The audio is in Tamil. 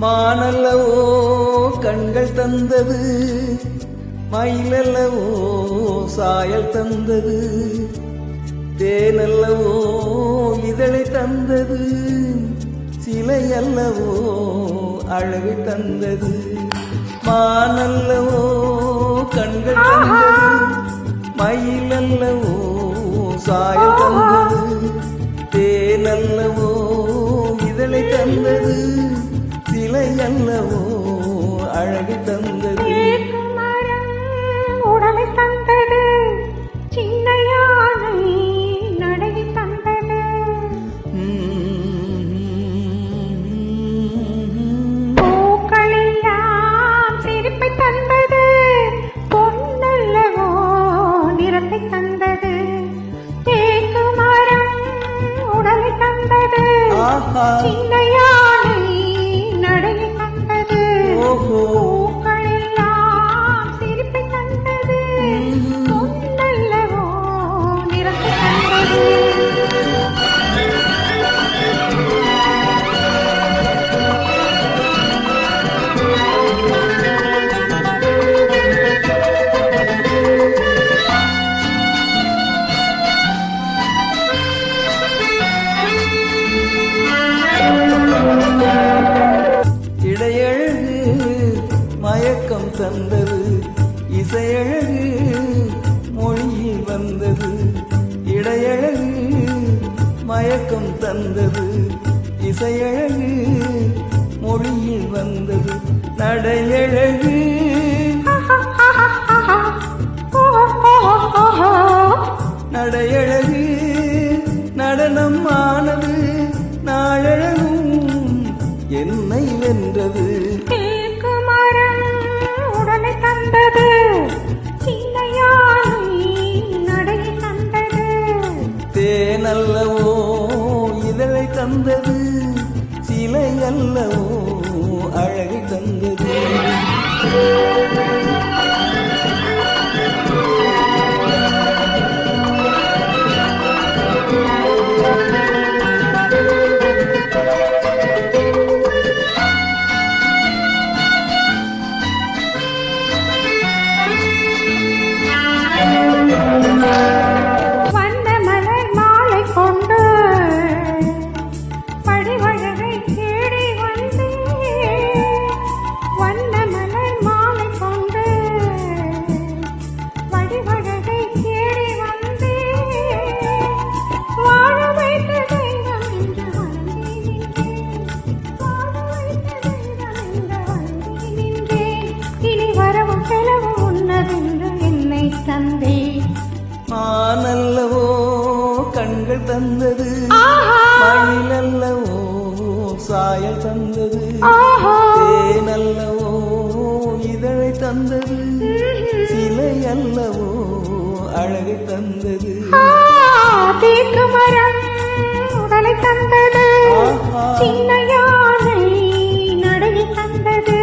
மானல்லவோ கண்கள் தந்தது, மயிலல்லவோ சாயல் தந்தது, தேனல்லவோ இதழை தந்தது, சிலையல்லவோ அழகை தந்தது. மானல்லவோ கண்கள் தந்தது, மயிலல்லவோ சாயல் தந்தது, தேனல்லவோ இதழை தந்தது, சிலையல்லவோ அழகை தந்தது. உடலை தந்தது, சின்ன யானை நடை தந்தது, பூக்களெல்லாம் சிரிப்பை தந்தது, பொன்னல்லவோ நிறத்தை தந்தது. தேக்கு மரம் உடலை தந்தது, சின்ன யானை நடை தந்தது, பூக்களெல்லாம் சிரிப்பை தந்தது, பொன்னல்லவோ நிறத்தை தந்தது. இடையழகு மயக்கம் தந்தது, இசையழகு மொழியில் வந்தது. இடையழகு மயக்கம் தந்தது, இசையழகு மொழியில் வந்தது. நடையழகு நடையழகு நடனம் ஆனது, நாழகும் என்னை வென்றது. தேக்கு மரம் உடலை தந்தது, சின்ன யானை நடை தந்தது, தேனல்லவோ இதழை தந்தது, சிலையல்லவோ அழகை தந்தது. வண்ண மலர் மாலை கொண்டு படிவழகை தேடி வந்தேன், வண்ண மலர் மாலை கொண்டு படிவழகை தேடி வந்தேன், வாழ வைத்த தெய்வம் என்று வணங்கி நின்றேன், வாழ வைத்த தெய்வம் என்று வணங்கி நின்றேன், இனி வரவும் செலவும் உன்னதென்று என்னை தந்தேன். மானல்லவோ கண்கள் தந்தது, மயிலல்லவோ சாயல் தந்தது, தேனல்லவோ இதழை தந்தது, சிலையல்லவோ அழகை தந்தது. தேக்கு மரம் உடலை தந்தது, சின்ன யானை நடை தந்தது,